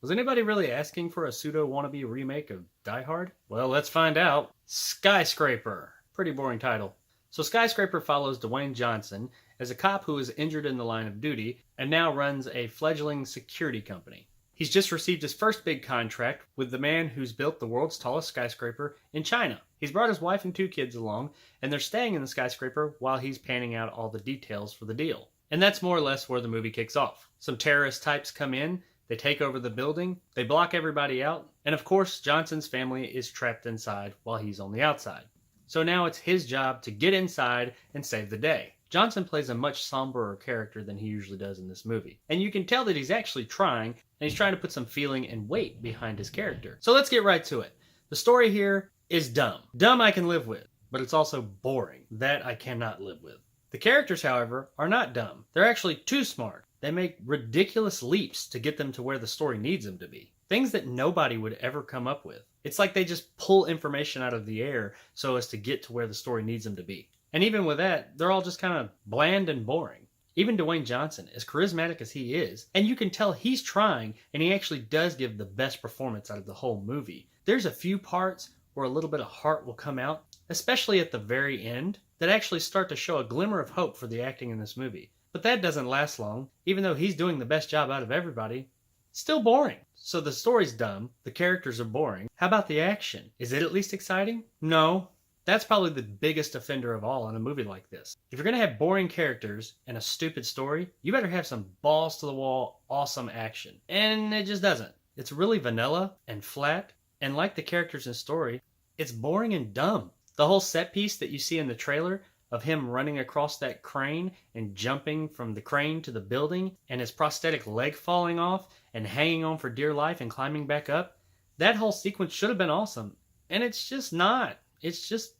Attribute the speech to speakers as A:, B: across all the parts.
A: Was anybody really asking for a pseudo-wannabe remake of Die Hard? Well, let's find out. Skyscraper. Pretty boring title. So Skyscraper follows Dwayne Johnson as a cop who is injured in the line of duty and now runs a fledgling security company. He's just received his first big contract with the man who's built the world's tallest skyscraper in China. He's brought his wife and 2 kids along, and they're staying in the skyscraper while he's panning out all the details for the deal. And that's more or less where the movie kicks off. Some terrorist types come in, they take over the building, they block everybody out, and of course Johnson's family is trapped inside while he's on the outside. So now it's his job to get inside and save the day. Johnson plays a much somberer character than he usually does in this movie. And you can tell that he's actually trying, and he's trying to put some feeling and weight behind his character. So let's get right to it. The story here is dumb. Dumb I can live with, but it's also boring. That I cannot live with. The characters, however, are not dumb. They're actually too smart. They make ridiculous leaps to get them to where the story needs them to be. Things that nobody would ever come up with. It's like they just pull information out of the air so as to get to where the story needs them to be. And even with that, they're all just kind of bland and boring. Even Dwayne Johnson, as charismatic as he is, and you can tell he's trying, and he actually does give the best performance out of the whole movie. There's a few parts where a little bit of heart will come out, especially at the very end, that actually start to show a glimmer of hope for the acting in this movie. But that doesn't last long. Even though he's doing the best job out of everybody, it's still boring. So the story's dumb, the characters are boring. How about the action? Is it at least exciting? No. That's probably the biggest offender of all in a movie like this. If you're going to have boring characters and a stupid story, you better have some balls to the wall, awesome action. And it just doesn't. It's really vanilla and flat, and like the characters and story, it's boring and dumb. The whole set piece that you see in the trailer of him running across that crane and jumping from the crane to the building and his prosthetic leg falling off and hanging on for dear life and climbing back up, that whole sequence should have been awesome. And it's just not. It's just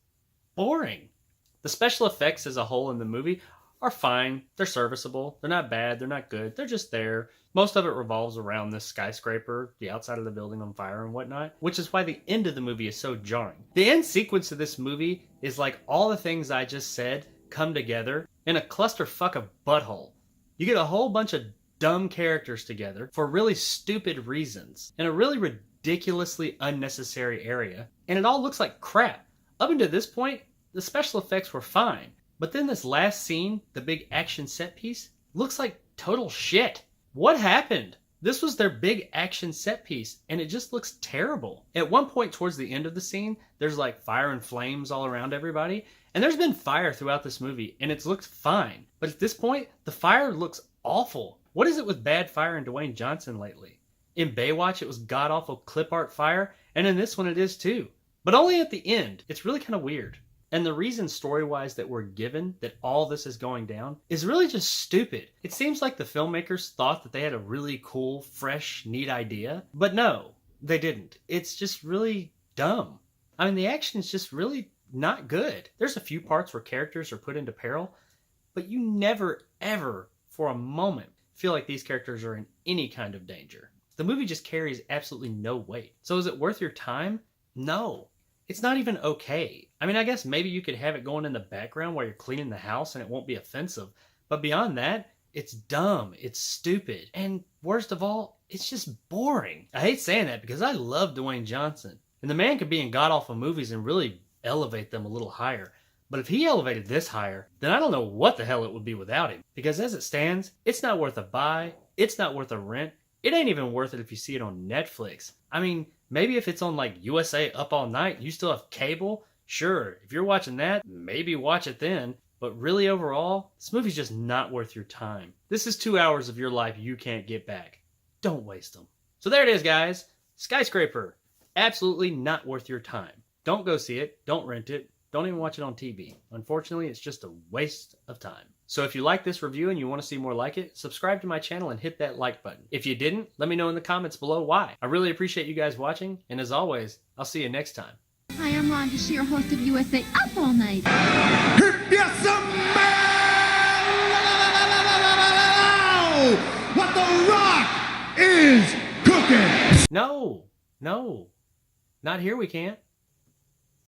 A: boring. The special effects as a whole in the movie are fine. They're serviceable. They're not bad. They're not good. They're just there. Most of it revolves around this skyscraper, the outside of the building on fire and whatnot, which is why the end of the movie is so jarring. The end sequence of this movie is like all the things I just said come together in a clusterfuck of butthole. You get a whole bunch of dumb characters together for really stupid reasons in a really ridiculously unnecessary area, and it all looks like crap. Up until this point, the special effects were fine. But then this last scene, the big action set piece, looks like total shit. What happened? This was their big action set piece, and it just looks terrible. At one point towards the end of the scene, there's like fire and flames all around everybody. And there's been fire throughout this movie, and it's looked fine. But at this point, the fire looks awful. What is it with bad fire in Dwayne Johnson lately? In Baywatch, it was god-awful clip art fire, and in this one it is too. But only at the end. It's really kind of weird. And the reason story-wise that we're given that all this is going down is really just stupid. It seems like the filmmakers thought that they had a really cool, fresh, neat idea. But no, they didn't. It's just really dumb. I mean, the action is just really not good. There's a few parts where characters are put into peril, but you never, ever, for a moment, feel like these characters are in any kind of danger. The movie just carries absolutely no weight. So is it worth your time? No. It's not even okay. I mean, I guess maybe you could have it going in the background while you're cleaning the house and it won't be offensive. But beyond that, it's dumb, it's stupid, and worst of all, it's just boring. I hate saying that because I love Dwayne Johnson. And the man could be in god-awful movies and really elevate them a little higher. But if he elevated this higher, then I don't know what the hell it would be without him. Because as it stands, it's not worth a buy, it's not worth a rent, it ain't even worth it if you see it on Netflix. I mean, maybe if it's on like USA Up All Night, you still have cable. Sure, if you're watching that, maybe watch it then. But really overall, this movie's just not worth your time. This is 2 hours of your life you can't get back. Don't waste them. So there it is, guys. Skyscraper. Absolutely not worth your time. Don't go see it. Don't rent it. Don't even watch it on TV. Unfortunately, it's just a waste of time. So if you like this review and you want to see more like it, subscribe to my channel and hit that like button. If you didn't, let me know in the comments below why. I really appreciate you guys watching, and as always, I'll see you next time.
B: Hi, I'm Rhonda Shear, host of USA Up All Night.
C: Yes, what the Rock is cooking.
A: No, not here we can't.